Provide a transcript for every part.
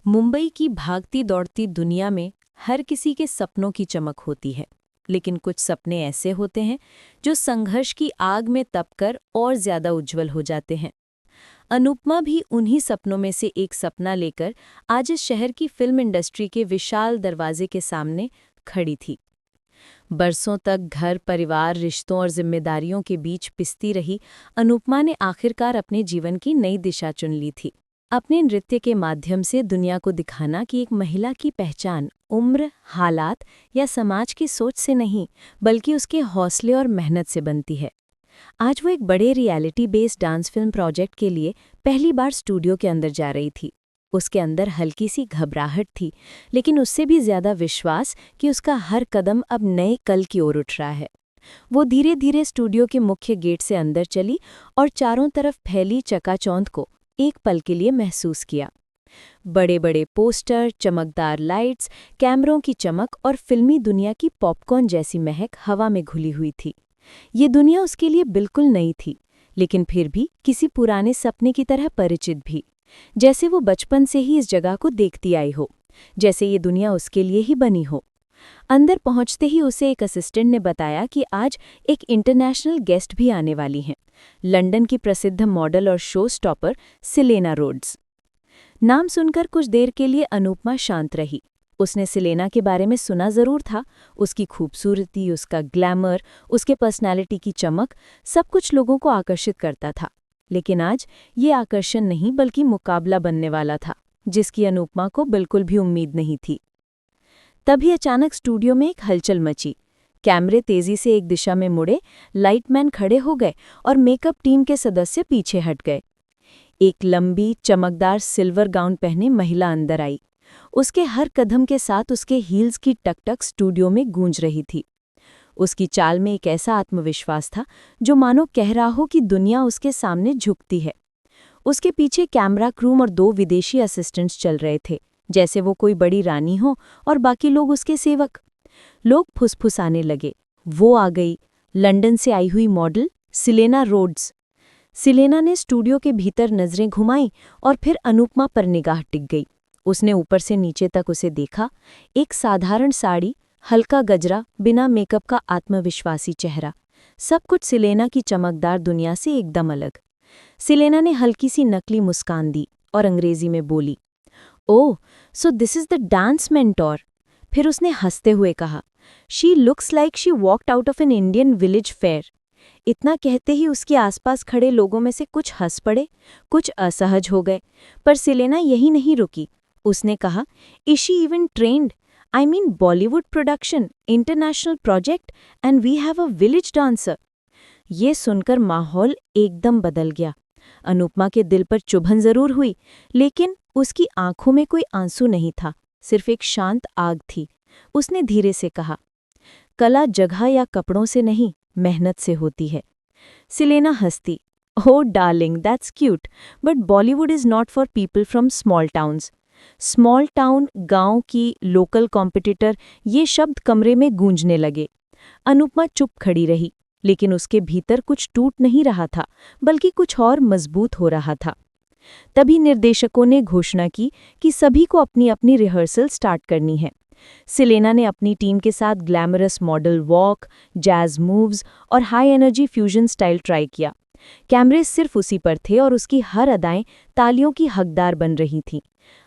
मुंबई की भागती दौड़ती दुनिया में हर किसी के सपनों की चमक होती है, लेकिन कुछ सपने ऐसे होते हैं जो संघर्ष की आग में तपकर और ज्यादा उज्जवल हो जाते हैं। अनुपमा भी उन्हीं सपनों में से एक सपना लेकर आज इस शहर की फिल्म इंडस्ट्री के विशाल दरवाजे के सामने खड़ी थी। बरसों तक घर, परिवार, रिश्तों और जिम्मेदारियों के बीच पिसती रही अनुपमा ने आखिरकार अपने जीवन की नई दिशा चुन ली थी। अपने नृत्य के माध्यम से दुनिया को दिखाना कि एक महिला की पहचान उम्र, हालात या समाज की सोच से नहीं, बल्कि उसके हौसले और मेहनत से बनती है। आज वो एक बड़े reality based dance film project के लिए पहली बार स्टूडियो के अंदर जा रही थी। उसके अंदर हल्की सी घबराहट थी, लेकिन उससे भी ज्यादा विश्वास कि उसका हर कदम अब नए कल की ओर उठ रहा है। वो धीरे धीरे स्टूडियो के मुख्य गेट से अंदर चली और चारों तरफ फैली चकाचौंध को एक पल के लिए महसूस किया। बड़े बड़े पोस्टर, चमकदार लाइट्स, कैमरों की चमक और फिल्मी दुनिया की पॉपकॉर्न जैसी महक हवा में घुली हुई थी। ये दुनिया उसके लिए बिल्कुल नई थी, लेकिन फिर भी किसी पुराने सपने की तरह परिचित भी, जैसे वो बचपन से ही इस जगह को देखती आई हो, जैसे ये दुनिया उसके लिए ही बनी हो। अंदर पहुंचते ही उसे एक असिस्टेंट ने बताया कि आज एक इंटरनेशनल गेस्ट भी आने वाली हैं, लंदन की प्रसिद्ध मॉडल और शो स्टॉपर सिलेना रोड्स। नाम सुनकर कुछ देर के लिए अनुपमा शांत रही। उसने सिलेना के बारे में सुना जरूर था, उसकी खूबसूरती, उसका ग्लैमर, उसके पर्सनालिटी की चमक, सब कुछ लोगों को आकर्षित करता था। लेकिन आज ये आकर्षण नहीं बल्कि मुकाबला बनने वाला था, जिसकी अनुपमा को बिल्कुल भी उम्मीद नहीं थी। तभी अचानक स्टूडियो में एक हलचल मची। कैमरे तेजी से एक दिशा में मुड़े, लाइटमैन खड़े हो गए और मेकअप टीम के सदस्य पीछे हट गए। एक लंबी, चमकदार सिल्वर गाउन पहने महिला अंदर आई। उसके हर कदम के साथ उसके हील्स की टक-टक स्टूडियो में गूंज रही थी। उसकी चाल में एक ऐसा आत्मविश्वास था जो मानो कह रहा हो कि दुनिया उसके सामने झुकती है। उसके पीछे कैमरा क्रू और 2 विदेशी असिस्टेंट्स चल रहे थे, जैसे वो कोई बड़ी रानी हो और बाकी लोग उसके सेवक। लोग फुसफुसाने लगे, वो आ गई, लंदन से आई हुई मॉडल सिलेना रोड्स। सिलेना ने स्टूडियो के भीतर नजरें घुमाईं और फिर अनुपमा पर निगाह टिक गई। उसने ऊपर से नीचे तक उसे देखा। एक साधारण साड़ी, हल्का गजरा, बिना मेकअप का आत्मविश्वासी चेहरा, सब कुछ सिलेना की चमकदार दुनिया से एकदम अलग। सिलेना ने हल्की सी नकली मुस्कान दी और अंग्रेजी में बोली, oh, so this is the dance mentor. फिर उसने हंसते हुए कहा, she looks like she walked out of an Indian village fair. इतना कहते ही उसके आसपास खड़े लोगों में से कुछ हंस पड़े, कुछ असहज हो गए। पर सिलेना यही नहीं रुकी। उसने कहा, is she even trained? I mean Bollywood production, international project, and we have a village dancer. ये सुनकर माहौल एकदम बदल गया। अनुपमा के दिल पर चुभन जरूर हुई, लेकिन उसकी आंखों में कोई आंसू नहीं था, सिर्फ एक शांत आग थी। उसने धीरे से कहा, कला जगह या कपड़ों से नहीं, मेहनत से होती है। सिलेना हंसती, oh darling, that's cute, but Bollywood is not for people from small towns. Small town, गांव की, लोकल कॉम्पिटिटर, ये शब्द कमरे में गूंजने लगे। अनुपमा चुप खड़ी रही, लेकिन उसके भीतर कुछ टूट नहीं रहा था, बल्कि कुछ और मजबूत हो रहा था। तभी निर्देशकों ने घोषणा की कि सभी को अपनी अपनी रिहर्सल स्टार्ट करनी है। सिलेना ने अपनी टीम के साथ glamorous model walk, jazz moves और high energy fusion style try किया। कैमरे सिर्फ उसी पर थे और उसकी हर अदाएं तालियों की हकदार बन रही थीं।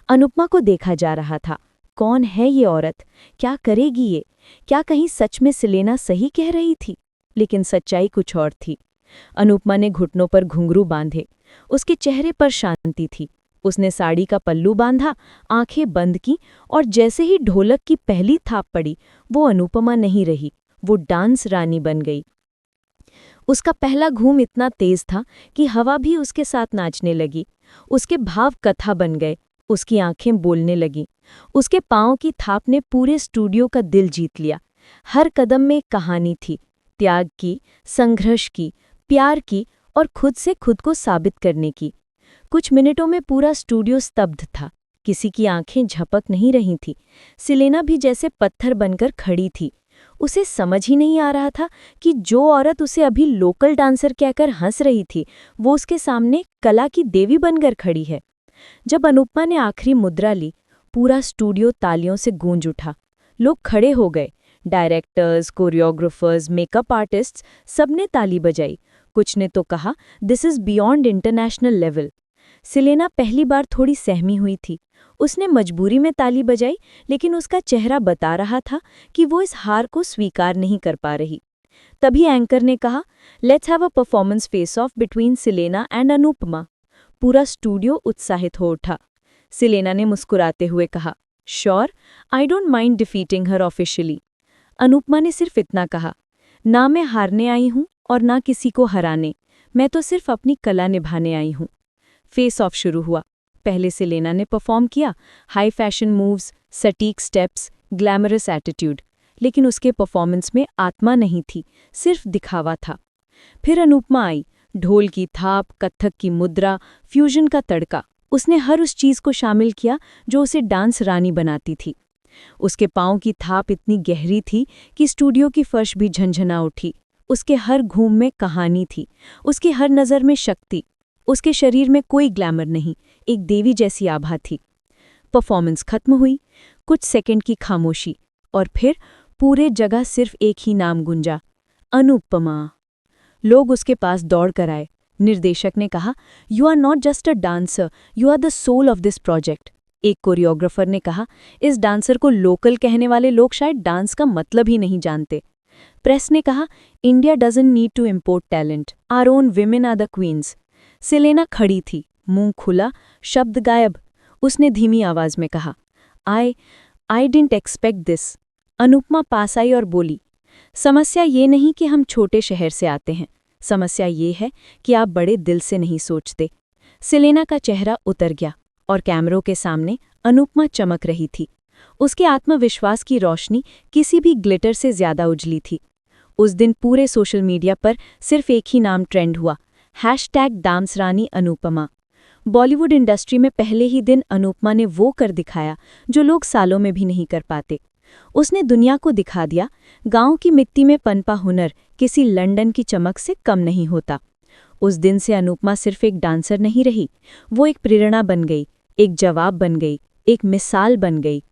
अनुपमा को देखा जा रहा था, कौन है ये औरत, क्या करेगी ये? क्या कहीं सच में सिलेना सही कह रही थी? लेकिन सच्चाई कुछ और थी। अनुपमा ने घुटनों पर घुंघरू बांधे, उसके चेहरे पर शांति थी। उसने साड़ी का पल्लू बांधा, आंखें बंद की, और जैसे ही ढोलक की पहली थाप पड़ी, वो अनुपमा नहीं रही, वो डांस रानी बन गई। उसका पहला घूम इतना तेज था कि हवा भी उसके साथ नाचने लगी। उसके भाव कथा बन गए, उसकी आंखें बोलने लगीं। उसके पांव की थाप ने पूरे स्टूडियो का दिल जीत लिया। हर कदम में एक कहानी थी, त्याग की, संघर्ष की, प्यार की और खुद से खुद को साबित करने की। कुछ मिनटों में पूरा स्टूडियो स्तब्ध था, किसी की आंखें झपक नहीं रही थी। सिलेना भी जैसे पत्थर बनकर खड़ी थी। उसे समझ ही नहीं आ रहा था कि जो औरत उसे अभी लोकल डांसर कहकर हंस रही थी, वो उसके सामने कला की देवी बनकर खड़ी है। जब अनुपमा ने आखिरी मुद्रा ली, पूरा स्टूडियो तालियों से गूंज उठा। लोग खड़े हो गए। डायरेक्टर्स, कोरियोग्राफर्स, मेकअप आर्टिस्ट्स, सबने ताली बजाई। कुछ ने तो कहा, this is beyond international level. Selena पहली बार थोड़ी सहमी हुई थी। उसने मजबूरी में ताली बजाई, लेकिन उसका चेहरा बता रहा था कि वो इस हार को स्वीकार नहीं कर पा रही। तभी एंकर ने कहा, let's have a performance face off between Selena and Anupama. पूरा स्टूडियो उत्साहित हो उठा। सिलेना ने मुस्कुराते हुए कहा, sure, I don't mind defeating her officially. Anupama ने सिर्फ इतना कहा, ना मैं हारने आई हूं और ना किसी को हराने, मैं तो सिर्फ अपनी कला निभाने आई हूं। फेस ऑफ शुरू हुआ। पहले सिलेना ने परफॉर्म किया, हाई फैशन मूव्स, सटीक स्टेप्स, ग्लैमरस एटीट्यूड, लेकिन उसके परफॉर्मेंस में आत्मा नहीं थी, सिर्फ दिखावा था। फिर अनुपमा आई, ढोल की थाप, कत्थक की मुद्रा, फ्यूजन का तड़का। उसने हर उस चीज को शामिल किया जो उसे डांस रानी बनाती थी। उसके पाँव की थाप इतनी गहरी थी कि स्टूडियो की फर्श भी झंझना उठी। उसके हर घूम में कहानी थी, उसकी हर नज़र में शक्ति। उसके शरीर में कोई ग्लैमर नहीं, एक देवी जैसी आभा थी। परफॉर्मेंस खत्म हुई, कुछ सेकंड की खामोशी, और फिर पूरे जगह सिर्फ एक ही नाम गूंजा, अनुपमा। लोग उसके पास दौड़ कर आए। निर्देशक ने कहा, you are not just a dancer, you are the soul of this project. एक कोरियोग्राफर ने कहा, इस डांसर को लोकल कहने वाले लोग शायद डांस का मतलब ही नहीं जानते। प्रेस ने कहा, India doesn't need to import talent, our own women are the queens. Selena खड़ी थी, मुंह खुला, शब्द गायब। उसने धीमी आवाज में कहा, I didn't expect this. Anupama पास आई और बोली, समस्या ये नहीं कि हम छोटे शहर से आते हैं, समस्या ये है कि आप बड़े दिल से नहीं सोचते। सिलेना का चेहरा उतर गया और कैमरों के सामने अनुपमा चमक रही थी। उसके आत्मविश्वास की रोशनी किसी भी ग्लिटर से ज्यादा उजली थी। उस दिन पूरे सोशल मीडिया पर सिर्फ एक ही नाम ट्रेंड हुआ, #डांसरानी अनुपमा। बॉलीवुड इंडस्ट्री में पहले ही दिन अनुपमा ने वो कर दिखाया जो लोग सालों में भी नहीं कर पाते। उसने दुनिया को दिखा दिया, गांव की मिट्टी में पनपा हुनर किसी लंदन की चमक से कम नहीं होता। उस दिन से अनुपमा सिर्फ एक डांसर नहीं रही, वो एक प्रेरणा बन गई, एक जवाब बन गई, एक मिसाल बन गई।